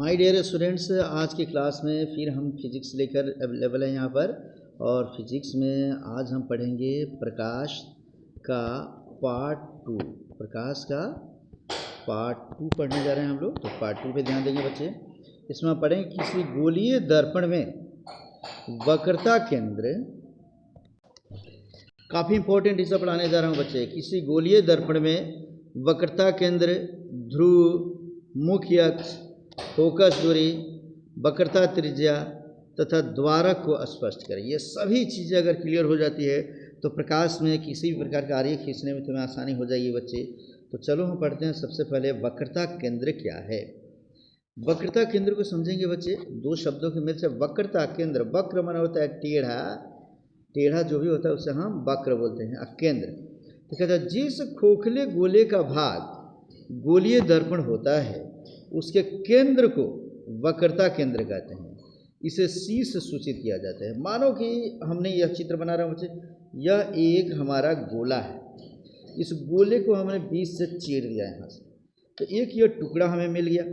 My dear students, आज की class में फिर हम फिजिक्स लेकर अवेलेबल हैं यहाँ पर। और फिजिक्स में आज हम पढ़ेंगे प्रकाश का पार्ट 2। प्रकाश का पार्ट 2 पढ़ने जा रहे हैं हम लोग। तो पार्ट 2 पे ध्यान देंगे बच्चे। इसमें हम पढ़ेंगे किसी गोलीय दर्पण में वक्रता केंद्र। काफ़ी इंपॉर्टेंट इसे पढ़ाने जा रहा हूँ बच्चे। किसी गोलीय दर्पण में वक्रता केंद्र, ध्रुव, मुख्य अक्ष, फोकस दूरी, वक्रता त्रिज्या तथा द्वारक को स्पष्ट करें। ये सभी चीज़ें अगर क्लियर हो जाती है तो प्रकाश में किसी भी प्रकार का आरेख खींचने में तुम्हें आसानी हो जाएगी बच्चे। तो चलो हम पढ़ते हैं सबसे पहले वक्रता केंद्र क्या है। वक्रता केंद्र को समझेंगे बच्चे दो शब्दों के मिल से। वक्रता केंद्र, वक्र माना होता है टेढ़ा, टेढ़ा जो भी होता है उसे हम वक्र बोलते हैं। केंद्र तो कहता है जिस खोखले गोले का भाग गोलीय दर्पण होता है उसके केंद्र को वक्रता केंद्र कहते हैं। इसे C से सूचित किया जाता है। मानो कि हमने यह चित्र बना रहा हूँ बच्चे, यह एक हमारा गोला है। इस गोले को हमने बीच से चीर दिया यहाँ से, तो एक यह टुकड़ा हमें मिल गया,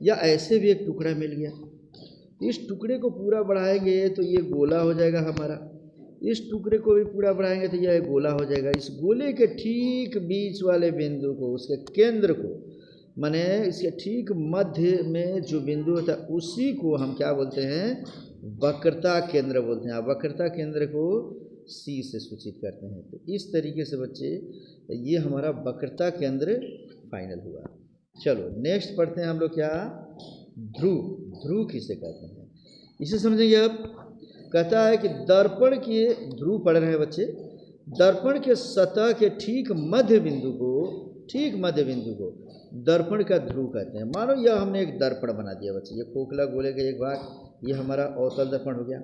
या ऐसे भी एक टुकड़ा मिल गया। इस टुकड़े को पूरा बढ़ाएंगे तो ये गोला हो जाएगा हमारा। इस टुकड़े को भी पूरा बढ़ाएंगे तो यह गोला हो जाएगा। इस गोले के ठीक बीच वाले बिंदु को, उसके केंद्र को, माने इसके ठीक मध्य में जो बिंदु होता है उसी को हम क्या बोलते हैं, वक्रता केंद्र बोलते हैं। वक्रता केंद्र को C से सूचित करते हैं। तो इस तरीके से बच्चे ये हमारा वक्रता केंद्र फाइनल हुआ। चलो नेक्स्ट पढ़ते हैं हम लोग क्या, ध्रुव। ध्रुव किसे कहते हैं इसे समझेंगे अब। कहता है कि दर्पण के, ध्रुव पढ़ रहे हैं बच्चे, दर्पण के सतह के ठीक मध्य बिंदु को, ठीक मध्य बिंदु को दर्पण का ध्रुव कहते हैं। मानो यह हमने एक दर्पण बना दिया बच्चे, ये खोखला गोले का एक भाग, ये हमारा अवतल दर्पण हो गया।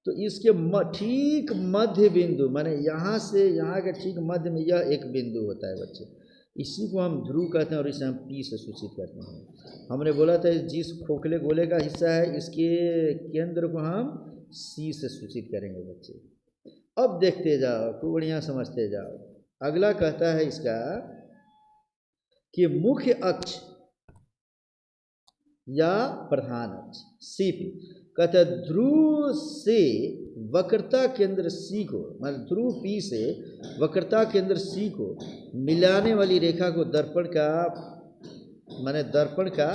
तो इसके ठीक मध्य बिंदु, माने यहाँ से यहाँ के ठीक मध्य में यह एक बिंदु होता है बच्चे, इसी को हम ध्रुव कहते हैं और इसे हम P से सूचित करते हैं। हमने बोला था जिस खोखले गोले का हिस्सा है इसके केंद्र को हम C से सूचित करेंगे बच्चे। अब देखते जाओ, खूब बढ़िया समझते जाओ। अगला कहता है इसका कि मुख्य अक्ष या प्रधान अक्ष CP, कहता है ध्रुव से वक्रता केंद्र C को, मतलब ध्रुव P से वक्रता केंद्र C को मिलाने वाली रेखा को दर्पण का, माने दर्पण का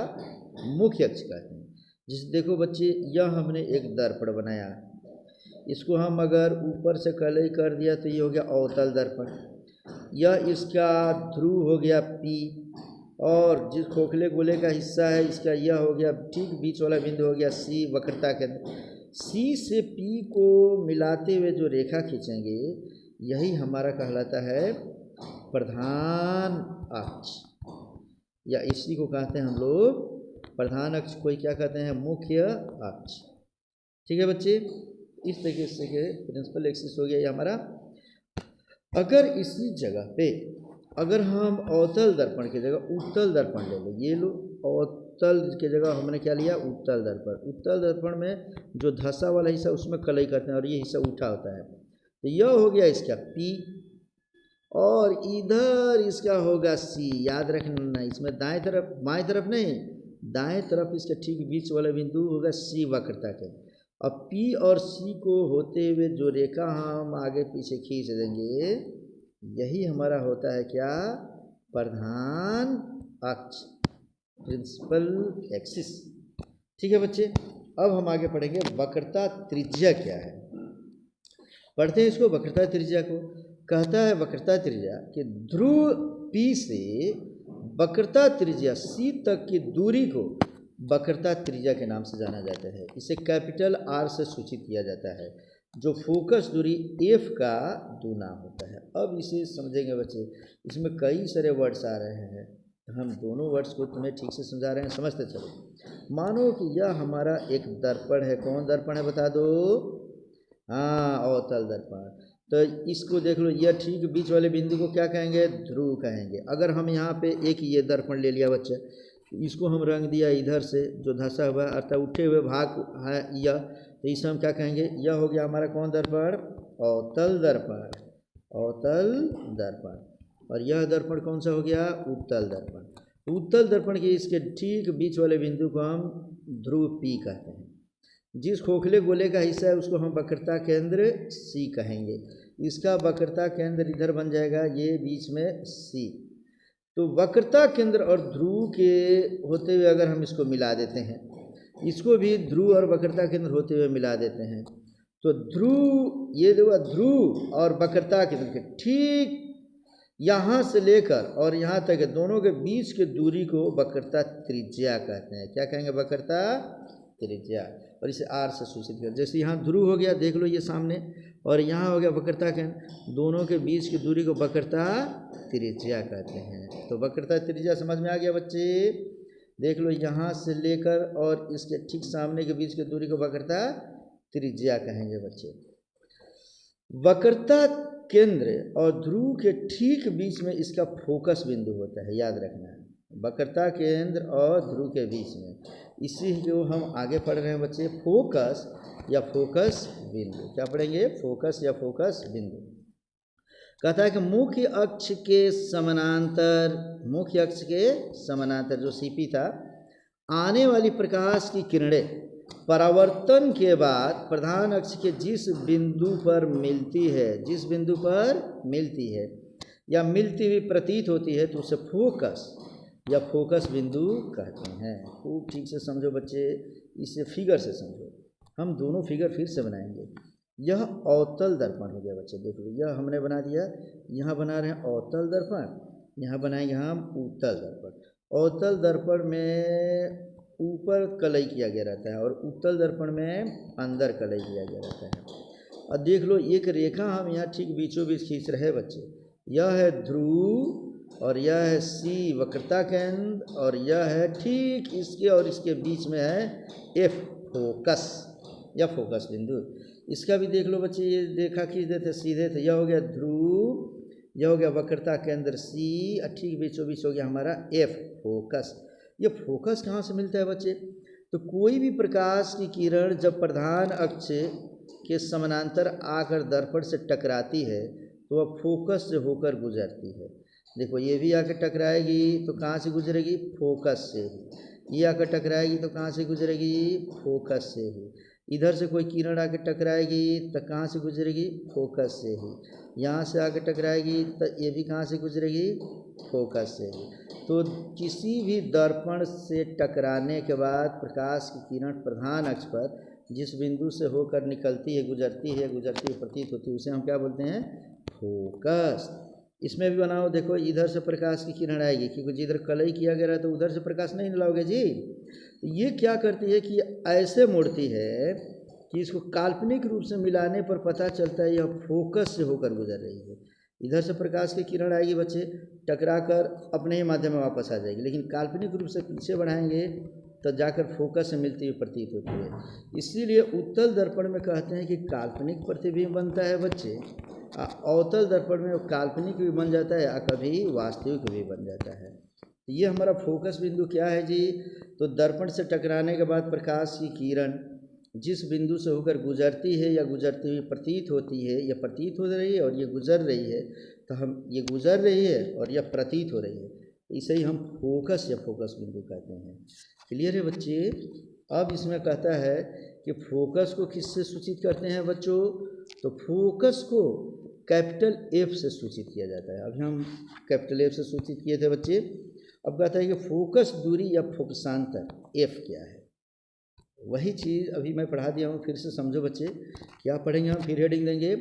मुख्य अक्ष कहते हैं। जिस देखो बच्चे, यह हमने एक दर्पण बनाया, इसको हम अगर ऊपर से कलई कर दिया तो ये हो गया अवतल दर्पण। यह इसका ध्रुव हो गया P, और जिस खोखले गोले का हिस्सा है इसका यह हो गया, ठीक बीच वाला बिंदु हो गया C, वक्रता केंद्र। C से P को मिलाते हुए जो रेखा खींचेंगे यही हमारा कहलाता है प्रधान अक्ष, या इसी को कहते हैं हम लोग प्रधान अक्ष, कोई क्या कहते हैं मुख्य अक्ष। ठीक है बच्चे, इस तरीके से प्रिंसिपल एक्सिस हो गया ये हमारा। अगर इसी जगह पे अगर हम अवतल दर्पण की जगह उत्तल दर्पण ले लें, ये लो अवतल की जगह हमने क्या लिया, उत्तल दर्पण। उत्तल दर्पण में जो धंसा वाला हिस्सा उसमें कलई करते हैं और ये हिस्सा उठा होता है। तो यह हो गया इसका P, और इधर इसका होगा C। याद रखना इसमें दाएं तरफ, बाएं तरफ नहीं, दाएं तरफ इसके ठीक बीच वाला बिंदु होगा C, वक्रता के। अब P और C को होते हुए जो रेखा हम आगे पीछे खींच देंगे यही हमारा होता है क्या, प्रधान अक्ष, प्रिंसिपल एक्सिस। ठीक है बच्चे, अब हम आगे पढ़ेंगे वक्रता त्रिज्या क्या है। पढ़ते हैं इसको, वक्रता त्रिज्या को। कहता है वक्रता त्रिज्या कि ध्रुव P से वक्रता त्रिज्या C तक की दूरी को वक्रता त्रिज्या के नाम से जाना जाता है। इसे कैपिटल R से सूचित किया जाता है, जो फोकस दूरी F का दुना होता है। अब इसे समझेंगे बच्चे, इसमें कई सारे वर्ड्स आ रहे हैं, हम दोनों वर्ड्स को तुम्हें ठीक से समझा रहे हैं, समझते चलो। मानो कि यह हमारा एक दर्पण है। कौन दर्पण है बता दो, हाँ अवतल दर्पण। तो इसको देख लो, यह ठीक बीच वाले बिंदु को क्या कहेंगे, ध्रुव कहेंगे। अगर हम यहाँ पे एक ये दर्पण ले लिया बच्चे, इसको हम रंग दिया इधर से जो धंसा हुआ अर्थात उठे हुए भाग है यह, तो इसे हम क्या कहेंगे, यह हो गया हमारा कौन दर्पण, अवतल दर्पण, अवतल दर्पण। और यह दर्पण कौन सा हो गया, उत्तल दर्पण। तो उत्तल दर्पण के इसके ठीक बीच वाले बिंदु को हम ध्रुव P कहते हैं। जिस खोखले गोले का हिस्सा है उसको हम वक्रता केंद्र C कहेंगे। इसका वक्रता केंद्र इधर बन जाएगा, ये बीच में C। तो वक्रता केंद्र और ध्रुव के होते हुए अगर हम इसको मिला देते हैं, इसको भी ध्रुव और वक्रता केंद्र होते हुए मिला देते हैं, तो ध्रुव, ये देखो ध्रुव और वक्रता केंद्र के ठीक यहाँ से लेकर और यहाँ तक के दोनों के बीच के दूरी को वक्रता त्रिज्या कहते हैं। क्या कहेंगे? वक्रता त्रिज्या। और इसे R से सूचित कर, जैसे यहाँ ध्रुव हो गया, देख लो ये सामने, और यहाँ हो गया वक्रता केंद्र, दोनों के बीच की दूरी को वक्रता त्रिज्या कहते हैं। तो वक्रता त्रिज्या समझ में आ गया बच्चे? देख लो यहाँ से लेकर और इसके ठीक सामने के बीच की दूरी को वक्रता त्रिज्या कहेंगे बच्चे। वक्रता केंद्र और ध्रुव के ठीक बीच में इसका फोकस बिंदु होता है, याद रखना है। वक्रता केंद्र और ध्रुव के बीच में, इसी को हम आगे पढ़ रहे हैं बच्चे, फोकस या फोकस बिंदु। क्या पढ़ेंगे? फोकस या फोकस बिंदु। कहता है कि मुख्य अक्ष के समानांतर, मुख्य अक्ष के समानांतर जो CP था, आने वाली प्रकाश की किरणें परावर्तन के बाद प्रधान अक्ष के जिस बिंदु पर मिलती है, जिस बिंदु पर मिलती है या मिलती हुई प्रतीत होती है, तो उसे फोकस या फोकस बिंदु कहते हैं। खूब ठीक से समझो बच्चे, इसे फिगर से समझो। हम दोनों फिगर फिर से बनाएंगे। यह अवतल दर्पण हो गया बच्चे, देख लो, यह हमने बना दिया। यहाँ बना रहे हैं अवतल दर्पण, यहाँ बनाएंगे हम उत्तल दर्पण। अवतल दर्पण में ऊपर कलई किया गया रहता है और उत्तल दर्पण में अंदर कलई किया गया रहता है। अब देख लो, एक रेखा हम यहाँ ठीक बीचों बीच खींच रहे हैं बच्चे। यह है ध्रुव और यह है C वक्रता केंद्र, और यह है ठीक इसके और इसके बीच में है F फोकस या फोकस बिंदु। इसका भी देख लो बच्चे, ये रेखा खींच देते सीधे, तो यह हो गया ध्रुव, यह हो गया वक्रता केंद्र C, और ठीक बीचों बीच हो गया हमारा F फोकस। ये फोकस कहाँ से मिलता है बच्चे? तो कोई भी प्रकाश की किरण जब प्रधान अक्ष के समानांतर आकर दर्पण से टकराती है तो वह फोकस से होकर गुजरती है। देखो, ये भी आकर टकराएगी तो कहाँ से गुजरेगी? फोकस से ही। ये आकर टकराएगी तो कहाँ से गुजरेगी? फोकस से ही। इधर से कोई किरण आकर टकराएगी तो कहाँ से गुजरेगी? फोकस से ही। यहाँ से आकर टकराएगी तो ये भी कहाँ से गुजरेगी? फोकस से ही। तो किसी भी दर्पण से टकराने के बाद प्रकाश की किरण प्रधान अक्ष पर जिस बिंदु से होकर निकलती है, गुजरती है, गुजरती है, प्रतीत होती है, उसे हम क्या बोलते हैं? फोकस। इसमें भी बनाओ, देखो, इधर से प्रकाश की किरण आएगी, क्योंकि जिधर कलई किया गया है तो उधर से प्रकाश नहीं लाओगे जी। तो ये क्या करती है कि ऐसे मुड़ती है कि इसको काल्पनिक रूप से मिलाने पर पता चलता है यह फोकस से होकर गुजर रही है। इधर से प्रकाश की किरण आएगी बच्चे, टकरा कर अपने ही माध्यम में वापस आ जाएगी, लेकिन काल्पनिक रूप से पीछे बढ़ाएंगे तो जाकर फोकस से मिलती हुई प्रतीत होती है। इसीलिए उत्तल दर्पण में कहते हैं कि काल्पनिक प्रतिबिंब बनता है बच्चे, अवतल दर्पण में काल्पनिक भी बन जाता है, कभी वास्तविक भी बन जाता है। तो ये हमारा फोकस बिंदु क्या है जी? तो दर्पण से टकराने के बाद प्रकाश की किरण जिस बिंदु से होकर गुजरती है या गुजरती हुई प्रतीत होती है, या प्रतीत हो रही है और ये गुजर रही है, तो हम ये गुजर रही है और यह प्रतीत हो रही है, इसे ही हम फोकस या फोकस बिंदु कहते हैं। क्लियर है बच्चे? अब इसमें कहता है कि फोकस को किससे सूचित करते हैं बच्चों? तो फोकस को कैपिटल F से सूचित किया जाता है। अभी हम कैपिटल F से सूचित किए थे बच्चे। अब कहता है कि फोकस दूरी या फोकसांतर F क्या है? वही चीज़ अभी मैं पढ़ा दिया हूँ, फिर से समझो बच्चे। क्या पढ़ेंगे हम? फिर हेडिंग देंगे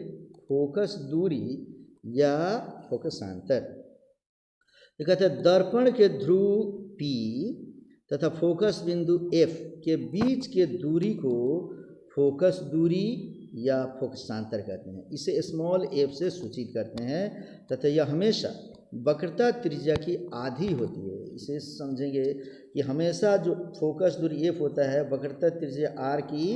फोकस दूरी या फोकसांतर। तो कहते हैं दर्पण के ध्रुव P तथा फोकस बिंदु F के बीच के दूरी को फोकस दूरी या फोकसांतर कहते हैं। इसे स्मॉल f से सूचित करते हैं तथा यह हमेशा वक्रता त्रिज्या की आधी होती है। इसे समझेंगे कि हमेशा जो फोकस दूरी f होता है वक्रता त्रिज्या r की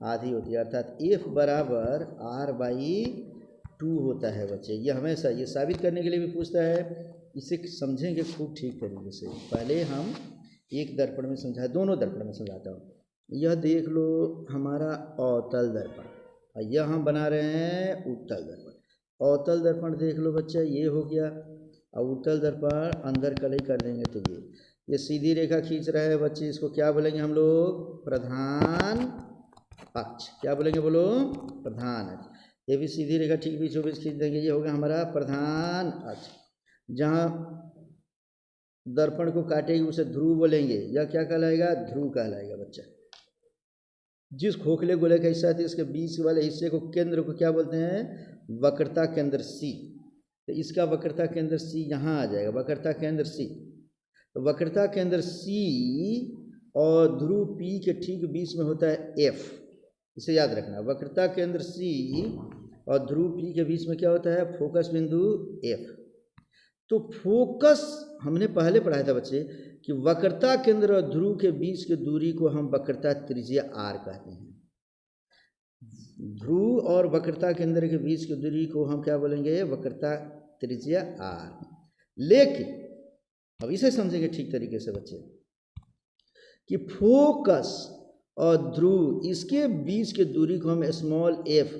आधी होती है, अर्थात f बराबर r/2 होता है बच्चे। यह हमेशा, ये साबित करने के लिए भी पूछता है, इसे समझेंगे खूब ठीक तरीके से। पहले हम एक दर्पण में समझाए, दोनों दर्पण में समझाता हूँ। यह देख लो हमारा अवतल दर्पण, और यह हम बना रहे हैं उत्तल दर्पण। अवतल दर्पण देख लो बच्चा, ये हो गया। और उत्तल दर्पण अंदर कलई कर देंगे तो ये सीधी रेखा खींच रहे हैं बच्चे, इसको क्या बोलेंगे हम लोग? प्रधान अक्ष। क्या बोलेंगे बोलो? प्रधान अक्ष। ये भी सीधी रेखा ठीक बीचों बीच खींच देंगे, ये हो गया हमारा प्रधान अक्ष। जहाँ दर्पण को काटेगी उसे ध्रुव बोलेंगे, यह क्या कहलाएगा? ध्रुव कहलाएगा बच्चा। जिस खोखले गोले का हिस्सा है इसके बीच वाले हिस्से को, केंद्र को क्या बोलते हैं? वक्रता केंद्र सी। तो इसका वक्रता केंद्र सी यहाँ आ जाएगा, वक्रता केंद्र सी। तो वक्रता केंद्र सी और ध्रुव पी के ठीक बीच में होता है एफ, इसे याद रखना। वक्रता केंद्र सी और ध्रुव पी के बीच में क्या होता है? फोकस बिंदु एफ। तो फोकस हमने पहले पढ़ाया था बच्चे कि वक्रता केंद्र और ध्रुव के बीच की दूरी को हम वक्रता त्रिज्या आर कहते हैं। ध्रुव और वक्रता केंद्र के बीच की दूरी को हम क्या बोलेंगे? वक्रता त्रिज्या आर। लेकिन अब इसे समझेंगे ठीक तरीके से बच्चे कि फोकस और ध्रुव इसके बीच की दूरी को हम स्मॉल एफ,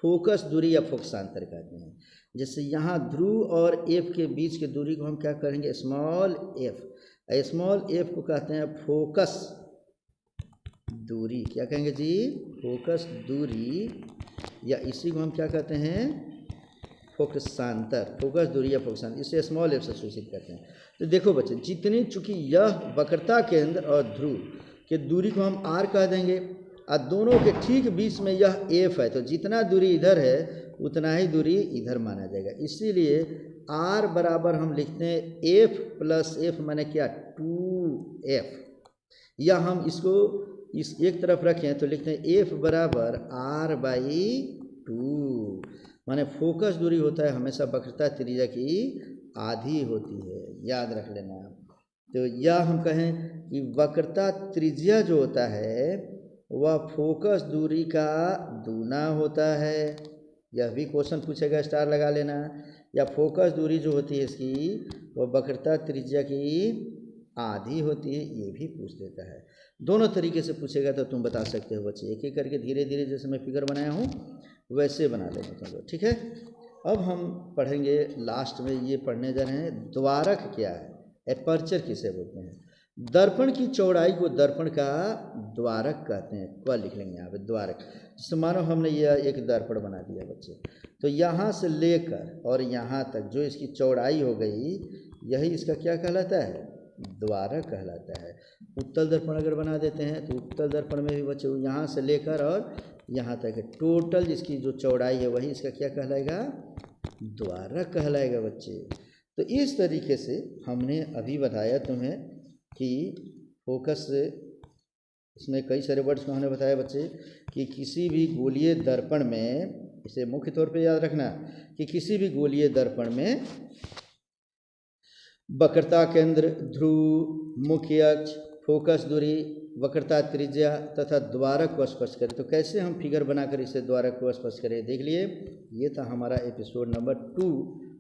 फोकस दूरी या फोकसांतर कहते हैं। जैसे यहाँ ध्रुव और एफ के बीच की दूरी को हम क्या करेंगे? Small F. स्मॉल एफ को कहते हैं फोकस दूरी। क्या कहेंगे जी? फोकस दूरी, या इसी को हम क्या कहते हैं? फोकसांतर। फोकस दूरी या फोकसांतर, इसे स्मॉल एफ से सूचित करते हैं। तो देखो बच्चे, जितनी चूंकि यह वक्रता केंद्र और ध्रुव के दूरी को हम आर कह देंगे और दोनों के ठीक बीच में यह एफ है, तो जितना दूरी इधर है उतना ही दूरी इधर माना जाएगा। इसीलिए आर बराबर हम लिखते हैं एफ प्लस एफ, माने क्या? 2f। या हम इसको इस एक तरफ रखें तो लिखते हैं एफ बराबर आर बाई 2, माने फोकस दूरी होता है हमेशा वक्रता त्रिज्या की आधी होती है, याद रख लेना। तो यह हम कहें कि वक्रता त्रिज्या जो होता है वह फोकस दूरी का दूना होता है। यह भी क्वेश्चन पूछेगा, स्टार लगा लेना। या फोकस दूरी जो होती है इसकी वह वक्रता त्रिज्या की आधी होती है, ये भी पूछ देता है। दोनों तरीके से पूछेगा तो तुम बता सकते हो बच्चे। एक एक करके धीरे धीरे जैसे मैं फिगर बनाया हूँ वैसे बना लेंगे तुम लोग, ठीक है। अब हम पढ़ेंगे लास्ट में, ये पढ़ने जा रहे हैं द्वारक क्या है, एपर्चर किसे बोलते हैं। दर्पण की चौड़ाई को दर्पण का द्वारक कहते हैं। क्या लिख लेंगे यहाँ पे? द्वारक। जैसे मानो हमने यह एक दर्पण बना दिया बच्चे, तो यहाँ से लेकर और यहाँ तक जो इसकी चौड़ाई हो गई, यही इसका क्या कहलाता है? द्वारक कहलाता है। उत्तल दर्पण अगर बना देते हैं तो उत्तल दर्पण में भी बच्चे यहाँ से लेकर और यहाँ तक टोटल जिसकी जो चौड़ाई है वही इसका क्या कहलाएगा? द्वारक कहलाएगा बच्चे। तो इस तरीके से हमने अभी बताया तुम्हें कि फोकस से, इसमें कई सारे वर्ड्स को हमने बताया बच्चे कि किसी भी गोलीय दर्पण में, इसे मुख्य तौर पे याद रखना कि किसी भी गोलीय दर्पण में वक्रता केंद्र, ध्रुव, मुख्य अक्ष, फोकस दूरी, वक्रता त्रिज्या तथा द्वारक को स्पष्ट करें। तो कैसे हम फिगर बनाकर इसे द्वारक को स्पष्ट करें देख लिए। ये था हमारा एपिसोड नंबर 2।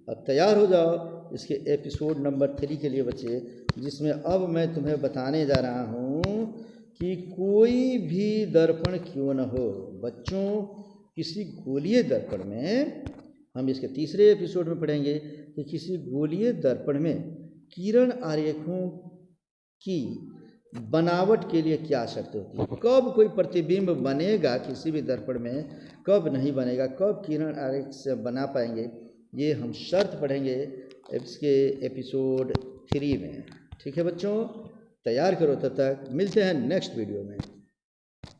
अब तैयार हो जाओ इसके एपिसोड नंबर 3 के लिए बच्चे, जिसमें अब मैं तुम्हें बताने जा रहा हूँ कि कोई भी दर्पण क्यों न हो बच्चों, किसी गोलीय दर्पण में, हम इसके तीसरे एपिसोड में पढ़ेंगे कि किसी गोलीय दर्पण में किरण आरेखों की बनावट के लिए क्या शर्त होती है। कब कोई प्रतिबिंब बनेगा किसी भी दर्पण में, कब नहीं बनेगा, कब किरण आरेख से बना पाएंगे, ये हम शर्त पढ़ेंगे इसके एपिसोड 3 में। ठीक है बच्चों, तैयार करो, तब तक मिलते हैं नेक्स्ट वीडियो में।